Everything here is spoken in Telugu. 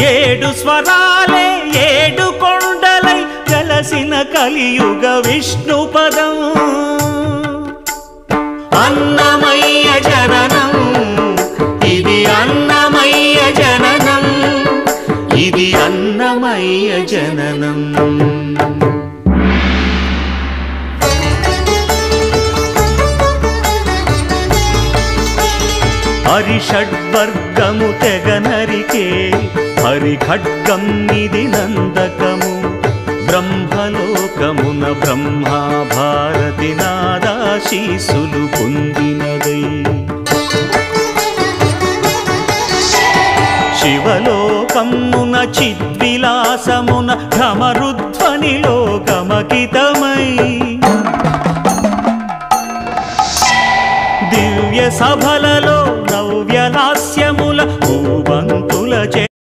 ఏడు స్వరాలే ఏడు కొండలై వెలసిన కలియుగ విష్ణు పదం అన్నమయ్య జననం ఇది అన్నమయ్య జననం ఇది అన్నమయ్య జననం హరిషడ్వర్గము తెగనరికే హరి ఖడ్గం ఇది నందకము బ్రహ్మలోకమున బ్రహ్మా భారతి నాదాశీసులు పొందినదై శివలోకమున చిద్విలాసమున భ్రమరుధ్వనిలో గమకితమై దివ్య సభలలో నవ్యలాస్యముల భూవంతుల